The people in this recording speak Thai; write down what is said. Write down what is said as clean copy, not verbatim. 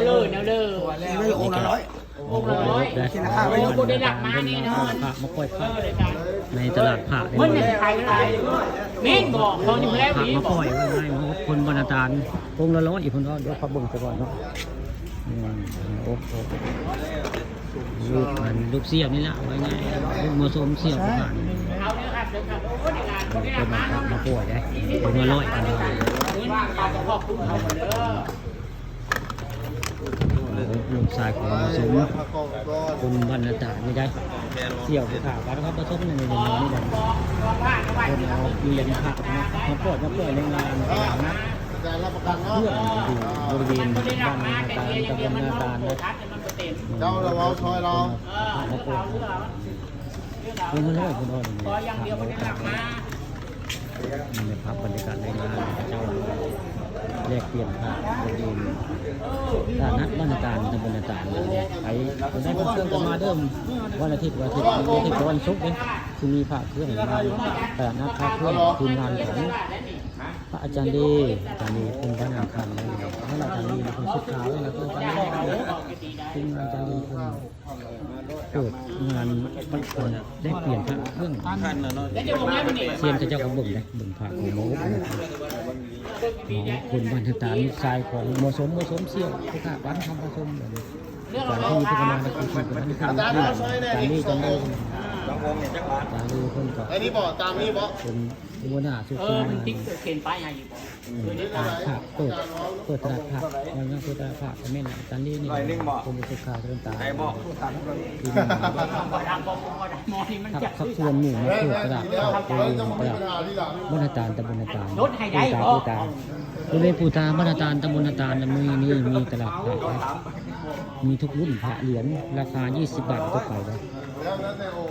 เลยแนวเลย ไม่องค์ละร้อย องค์ละร้อย กินราคาไว้ โอ้โหได้หลักมานี่เนาะ พระมาค่อยพระ เลยจ้ะ ในตลาดพระ เมื่อไหร่ใครอะไรเม่นบอกพออยู่แล้ว พระ นี่ มา บอ ค่ ก อยว่าไงมาคนบรรณาจารย์องค์ละร้อยอีกคนก็เดี๋ยวพระบ่งไปก่อนเนาะโอ้โหลูกเสียบนี่แหละไว้ไงลูกมาสมเสียบผ่าน เอาเนี่ยครับเดี๋ยวครับโอ้ในงานคนได้หลั เป็ ก น มาเนาะ มาป่วยได้องค์ละร้อยกันเลย ว่าการจะขอบคุณเขาหมดเด้อ ลูกชายของมาสมคนบรรณาจารย์ไม่ได้เสี่ยวไปข่าวกันนะครับมาสมในนี้นี่แหละ ว่าเอาไว้ คนเอาเรียนพระนะเขาปล่อยมาปล่อยในงานนะ การรับประกัน เพื่ เนาะ อนอยู่บริเวณ คนได้หลั บ้าก น มา นา แต่ การ เดียวอย่าง ตำ เดี บ ยว ล มัน นา โม การ โหทัดมันเต็ม เจ้าเราเอาซอยเรา มาปล่อย เรื่อง คนละร้อยคนละ พออย่างเดียวมันได้หลักมา นี่ครับบรรยากาศในงานเจ้าแลกเปลี่ยนพระบริเวณฐานัดบ้านนาการตำบลนาการไปคนได้เครื่องกันมาเดิมวันอาทิตย์วันศุกร์เนี่ยคือมีพระเครื่องมาฐานัดพระเครื่องทีมงานของพระอาจารย์ดีเป็นพระนาคารเลยพระอาจารย์ดีเป็นคนสุดท้ายแล้วก็อาจารย์ดีเป็นอาจารย์ดีคนเปิดงานวันคนได้เปลี่ยนพระเครื่อง แล้วจะบอกว่ามันนี่ เซียนเจ้าของบึงนะบึงพระของโมกคนบ้านทตาลูกชายของโมสมเสี่ยวผู้ข้าบ้านทำผสมการที่พัฒนาในการที่เป็นที่ทำนี่การนี้จังเลยการนี้คนก็ ไอ้นี่บอกตามนี้บอก เป็นหัวหน้าสุด มันติ๊กเขียนป้ายให้อยู่บ่ ผักเปิดตลาดผักมันก็เปิดตลาดผักแม่นการนี้นี่คนสุขาเดินตา ทางบ่มอนี่มัน ขับ จะ ขับส่วนหมู่มาเปิดตลาดผักบริเวณตลาดบรรณาจารย์ตำบลนาจารย์บริเวณปูตาบรรณาจารย์ตำบลนาจารย์มีตลาดผักมีทุกรุ่นพระเหรียญราคา20 บาทก็ไปได้